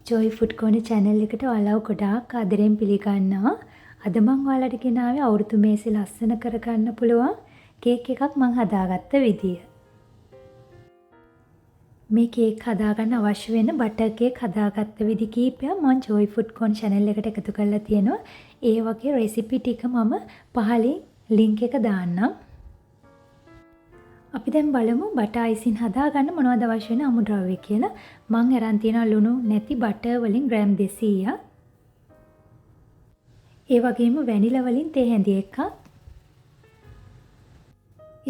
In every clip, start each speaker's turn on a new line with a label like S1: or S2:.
S1: ජොයි food කෝනර් channel එකට ඔයාලව ගොඩාක් ආදරෙන් පිළිගන්නවා. අද මම ඔයාලට ගෙනාවේ අවුරුදු මේසේ ලස්සන කරගන්න පුළුවන් කේක් එකක් මම හදාගත්ත විදිය. මේ කේක් හදාගන්න අවශ්‍ය වෙන බටර් කේක් හදාගත්ත විදි කීපයක් මම ජොයි ෆුඩ් කෝනර් channel එකට එකතු කරලා තියෙනවා. ඒ වගේ රෙසිපි ටික මම පහලින් link එක දාන්නම්. අපි දැන් බලමු බටර් අයිසින් හදාගන්න මොනවද අවශ්‍ය වෙන අමුද්‍රව්‍ය කියලා. මම අරන් තියෙනවා ලුණු නැති බටර් වලින් ග්‍රෑම් 200ක්. ඒ වගේම වැනිලා වලින් තේ හැඳි එකක්.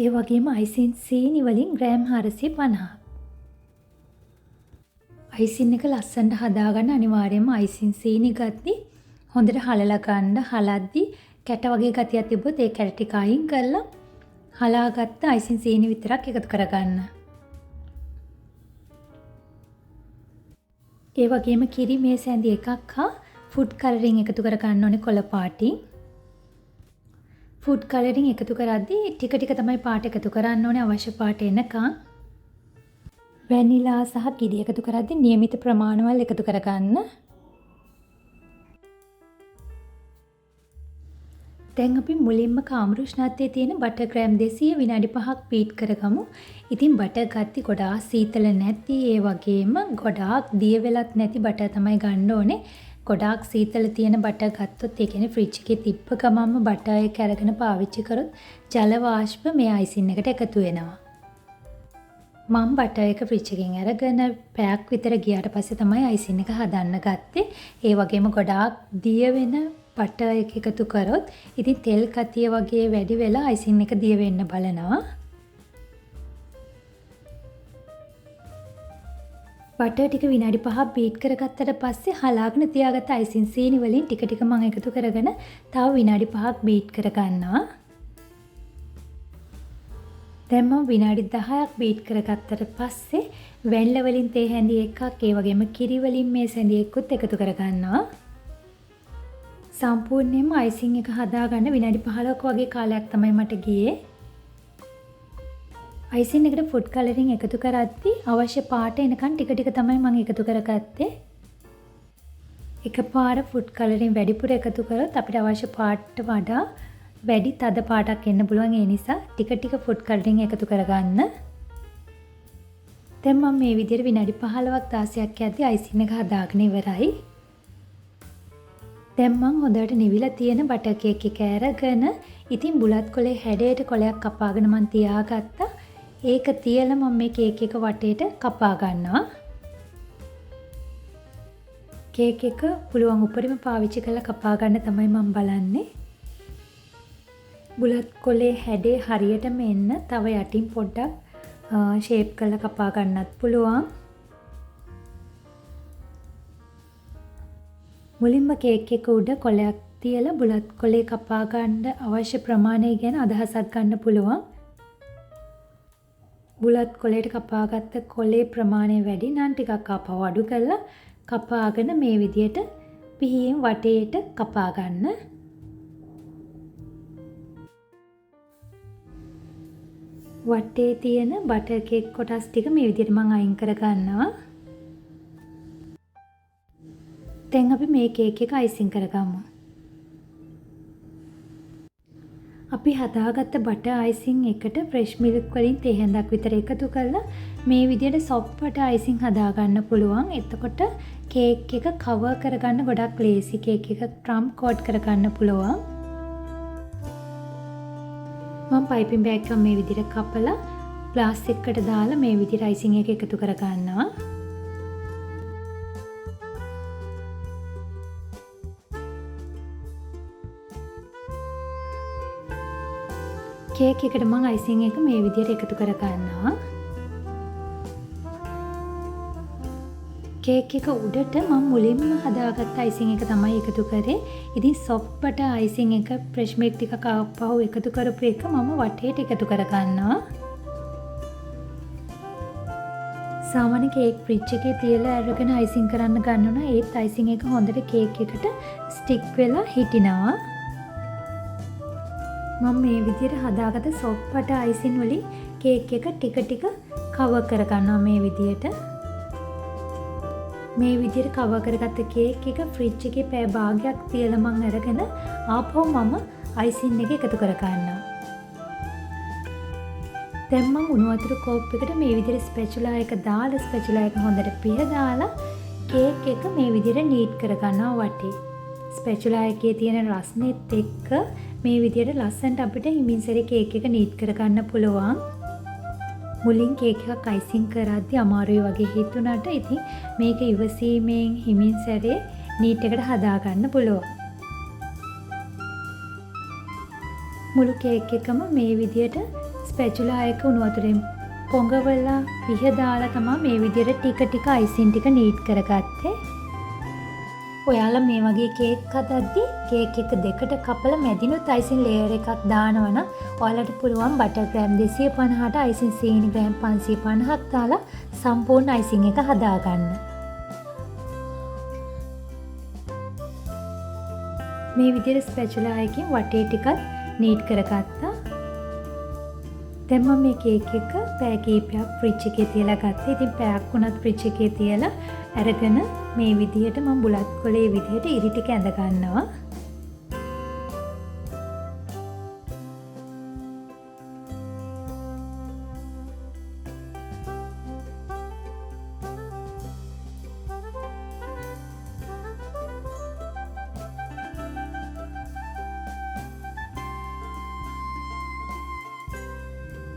S1: ඒ වගේම අයිසින් සීනි වලින් ග්‍රෑම් 450ක්. අයිසින් එක ලස්සනට හදාගන්න අනිවාර්යයෙන්ම අයිසින් සීනි ගද්දි හොඳට හලලා ගන්න. හලද්දි කැට වගේ ගතියක් තිබ්බොත් ඒ කැට ටික අයින් කරලා හලාගත්ත අයිසින් සීනි විතරක් එකතු කරගන්න. ඒ වගේම කිරි මේස ඇඳි එකක් හා ෆුඩ් කලරින් එකතු කරගන්න ඕනේ කොළ පාටින්. ෆුඩ් කලරින් එකතු කරද්දී ටික ටික තමයි පාට එකතු කරන්න ඕනේ අවශ්‍ය පාට එනකන්. වැනිලා සහ කිරි එකතු කරද්දී નિયમિત ප්‍රමාණවල එකතු කරගන්න. දැන් අපි මුලින්ම කාමර උෂ්ණත්වයේ තියෙන බටර් ග්‍රෑම් 200 විනාඩි 5ක් බීට් කරගමු. ඉතින් බටර් ගත්ති ගොඩාක් සීතල නැති ඒ වගේම ගොඩාක් දිය වෙලත් නැති බටර් තමයි ගන්න ඕනේ. ගොඩාක් සීතල තියෙන බටර් ගත්තොත් ඒ කියන්නේ ෆ්‍රිජ් එකේ තිබ්බ ගමන්ම බටර් එක අරගෙන පාවිච්චි කරොත් ජල වාෂ්ප මේ අයිසින් එකට එකතු වෙනවා. මම බටර් එක ෆ්‍රිජ් එකෙන් අරගෙන පැයක් විතර ගියාට පස්සේ තමයි අයිසින් එක හදන්න ගත්තේ. ඒ වගේම ගොඩාක් දිය වෙන බටර් එක එකතු කරොත් ඉතින් තෙල් කතිය වගේ වැඩි වෙලා අයිසින් එක දිය වෙන්න බලනවා. බටර් ටික විනාඩි 5ක් බීට් කරගත්තට පස්සේ හලාගෙන තියාගත්ත අයිසින් සීනි වලින් ටික ටික මම එකතු කරගෙන තව විනාඩි 5ක් බීට් කරගන්නවා. දැන් මම විනාඩි 10ක් බීට් කරගත්තට පස්සේ වැනිලා වලින් තේ හැඳි එකක් ඒ වගේම කිරි වලින් මේ හැඳි එකකුත් එකතු කරගන්නවා. සම්පූර්ණයෙන්ම අයිසින් එක හදාගන්න විනාඩි 15ක වගේ කාලයක් තමයි මට ගියේ. අයිසින් එකට ෆුඩ් කලරින් එකතු කරද්දී අවශ්‍ය පාට එනකන් ටික ටික තමයි මම එකතු කරගත්තේ. එකපාර ෆුඩ් කලරින් වැඩිපුර එකතු කරොත් අපිට අවශ්‍ය පාටට වඩා වැඩි තද පාටක් එන්න පුළුවන්. ඒ නිසා ටික ටික ෆුඩ් කලරින් එකතු කරගන්න. දැන් මම මේ විදිහට විනාඩි 15ක් 16ක් යද්දී අයිසින් එක හදාගෙන ඉවරයි. දැන් මම හොඳට නිවිලා තියෙන බටර් කේක් එක අරගෙන ඉතින් බුලත් කොලේ හැඩයට කොලයක් කපාගෙන මම තියාගත්තා. ඒක තියලා මම මේ කේක් එක වටේට කපා ගන්නවා. කේක් එක පුළුවන් උඩරිම පාවිච්චි කරලා කපා ගන්න තමයි මම බලන්නේ. බුලත් කොලේ හැඩේ හරියටම එන්න තව යටින් පොඩ්ඩක් ෂේප් කරලා කපා ගන්නත් පුළුවන්. මුලින්ම කේක් එක උඩ කොලයක් තියලා බුලත් කොලේ කපා ගන්න අවශ්‍ය ප්‍රමාණය ගැන අදහසක් ගන්න පුළුවන්. බුලත් කොලේට කපාගත්ත කොලේ ප්‍රමාණය වැඩි නම් ටිකක් ආපහු අඩු කරලා කපාගෙන මේ විදියට පිහියෙන් වටේට කපා ගන්න. වටේ තියෙන බටර් කේක් කොටස් ටික මේ විදියට මම අයින් කර ගන්නවා. දැන් අපි මේ කේක් එක අයිසින් කරගමු. අපි හදාගත්ත බටර් අයිසින් එකට ෆ්‍රෙෂ් මිල්ක් වලින් තේ හැඳක් විතර එකතු කරලා මේ විදිහට සොෆ්ට් බටර් අයිසින් හදාගන්න පුළුවන්. එතකොට කේක් එක කවර් කරගන්න ගොඩක් ලේසි. කේක් එක ක්‍රම් කෝට් කරගන්න පුළුවන්. මම පයිපින් බෑග් එක මේ විදිහට කපලා ප්ලාස්ටික් එකට දාලා මේ විදිහට අයිසින් එක එකතු කරගන්නවා. කේක් එකට මම අයිසින් එක මේ විදිහට එකතු කරගන්නවා. කේක් එක උඩට මම මුලින්ම හදාගත්ත අයිසින් එක තමයි එකතු කරේ. ඉතින් සොෆ්ට් බටර් අයිසින් එක ෆ්‍රෙෂ් මිල්ක් ටිකක් ආපහු එකතු කරපු එක මම වටේට එකතු කරගන්නවා. සාමාන්‍ය කේක් ෆ්‍රිජ් එකේ තියලා අරගෙන අයිසින් කරන්න ගන්නවා. ඒත් අයිසින් එක හොඳට කේක් එකට ස්ටික් වෙලා හිටිනවා. මම මේ විදිහට හදාගත්ත සොෆ්ට් බටර් අයිසින් වලින් කේක් එක ටික ටික කවර් කරගන්නවා මේ විදිහට. මේ විදිහට කවර් කරගත්ත කේක් එක ෆ්‍රිජ් එකේ පැය භාගයක් තියලා මම අරගෙන ආපහු මම අයිසින් එක එකතු කර ගන්නවා. දැන් මම උණු වතුර කෝප් එකට මේ විදිහට ස්පැචුලා එක දාලා ස්පැචුලා එක හොඳට පිහදාලා කේක් එක මේ විදිහට නීට් කර ගන්නවා වටේ. ස්පැචුලා එකේ තියෙන රස්නෙත් එක්ක මේ විදිහට ලස්සනට අපිට හිමින් සැරේ කේක් එක නීට් කර ගන්න පුළුවන්. මුලින් කේක් එකක් අයිසින් කරද්දී අමාරුයි වගේ හිතුණාට ඉතින් මේක ඉවසීමෙන් හිමින් සැරේ නීට් එකට හදා ගන්න පුළුවන්. මුළු කේක් එකම මේ විදිහට ස්පැචුලා එක උණු වතුරෙන් පොඟවලා පිහදාලා තමයි මේ විදිහට ටික ටික අයිසින් ටික නීට් කරගත්තේ. ඔයාලා මේ වගේ කේක් හදද්දී කේක් එක දෙකට කපලා මැදිනුත් අයිසින් ලේයර් එකක් දානවනම් ඔයාලට පුළුවන් බටර් ග්‍රෑම් 250ට අයිසින් සීනි ග්‍රෑම් 550ක් දාලා සම්පූර්ණ අයිසින් එක හදාගන්න. මේ විදිහට ස්පැචුලා එකකින් වටේ ටිකක් නීට් කරගත්තා. දැන් මම මේ කේක් එක පැය කිහිපයක් ෆ්‍රිජ් එකේ තියලා ගත්තා. ඉතින් පැයක් වුණත් ෆ්‍රිජ් එකේ තියලා අරගෙන මේ විදිහට මම බුලත් කොලේ විදිහට ඉරි ටික ඇඳ ගන්නවා.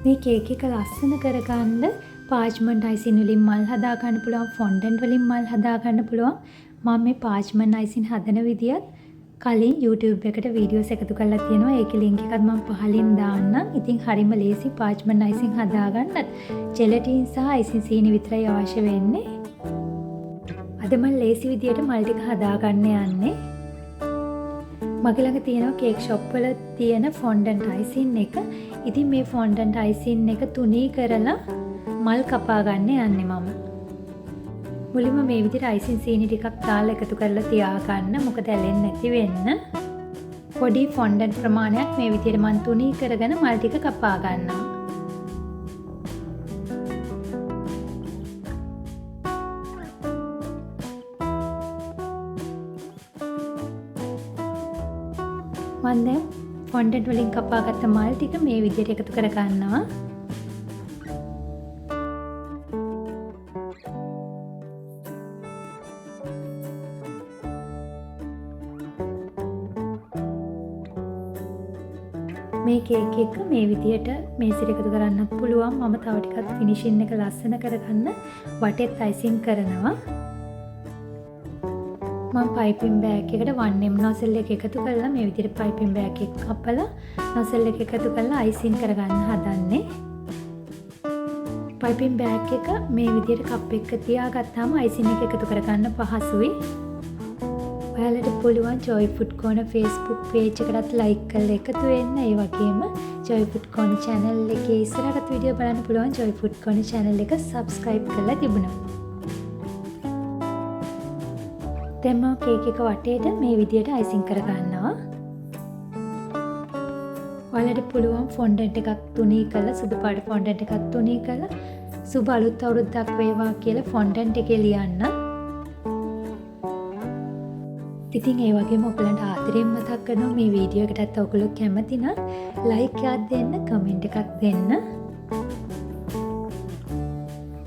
S1: මේ කේක් එක ලස්සන කරගන්න පාච්මන්ට් අයිසින් වලින් මල් හදා ගන්න පුළුවන්, ෆොන්ඩන්ට් වලින් මල් හදා ගන්න පුළුවන්. මම මේ පාච්මන්ට් අයිසින් හදන විදියත් කලින් YouTube එකට වීඩියෝස් එකතු කරලා තියෙනවා. ඒකේ link එකත් මම පහලින් දාන්නම්. ඉතින් හරිම ලේසි පාච්මන්ට් අයිසින් හදා ගන්නත්. ජෙලටින් සහ අයිසින් සීනි විතරයි අවශ්‍ය වෙන්නේ. අද මම ලේසි විදියට මල් ටික හදා ගන්න යන්නේ. මගේ ළඟ තියෙනවා කේක් ෂොප් වල තියෙන ෆොන්ඩන්ට් අයිසින් එක. ඉතින් මේ ෆොන්ඩන්ට් අයිසින් එක තුනී කරලා මල් කපා ගන්න යන්නේ මම. මුලින්ම මේ විදිහට අයිසින් සීනි ටිකක් දාලා එකතු කරලා තියා ගන්න. මොකද ඇලෙන්නේ නැති වෙන්න. පොඩි ෆොන්ඩන්ට් ප්‍රමාණයක් මේ විදිහට මම තුනී කරගෙන මල් ටික කපා ගන්නවා. මම දැන් ෆොන්ඩන්ට් වලින් කපාගත්ත මල් ටික මේ විදිහට එකතු කර ගන්නවා. මේ කේක් එක මේ විදිහට මේසෙට එකතු කරන්නත් පුළුවන්. මම තව ටිකක් ෆිනිෂින් එක ලස්සන කරගන්න වටේත් අයිසින් කරනවා. මම පයිපින් බෑග් එකට 1M නොසල් එක එකතු කරලා මේ විදිහට පයිපින් බෑග් එක කපලා නොසල් එක එකතු කරලා අයිසින් කරගන්න හදන්නේ. පයිපින් බෑග් එක මේ විදිහට කප් එක තියාගත්තාම අයිසින් එක එකතු කරගන්න පහසුයි. ඔයාලට පුළුවන් Joy Food Corner Facebook page එකටත් like කරලා එකතු වෙන්න. ඒ වගේම Joy Food Corner channel එකේ ඉස්සරහට වීඩියෝ බලන්න පුළුවන් Joy Food Corner channel එක subscribe කරලා තිබුණා. දැන් මම කේක් එක වටේට මේ විදිහට අයිසින් කර ගන්නවා. ඔයාලට පුළුවන් ෆොන්ඩන්ට් එකක් තුනී කරලා සුදු පාට ෆොන්ඩන්ට් එකක් තුනී කරලා සුබ අලුත් අවුරුද්දක් වේවා කියලා ෆොන්ඩන්ට් එකේ ලියන්න. ඉතින් ඒ වගේම ඔයගලන්ට ආදරෙන් මතක් කරනවා මේ වීඩියෝ එකටත් ඔයගොල්ලෝ කැමති නම් like එකක් දෙන්න, comment එකක් දෙන්න.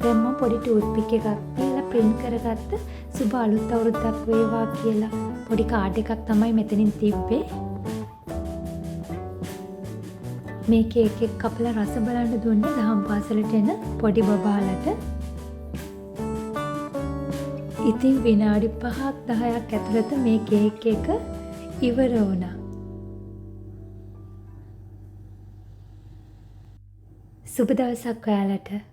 S1: දැන් මම පොඩි ටූත්පික් එකක් තියලා print කරගත්ත සුබ අලුත් අවුරුද්දක් වේවා කියලා පොඩි කාඩ් එකක් තමයි මෙතනින් තිබ්බේ. මේ කේක් එක කපලා රස බලන්න දුන්නේ දහම් පාසලට එන පොඩි බබාලට. ඉතින් විනාඩි 5ක් 10ක් ඇතුළත මේ කේක් එක ඉවර වුණා. සුබ දවසක් ඔයාලට.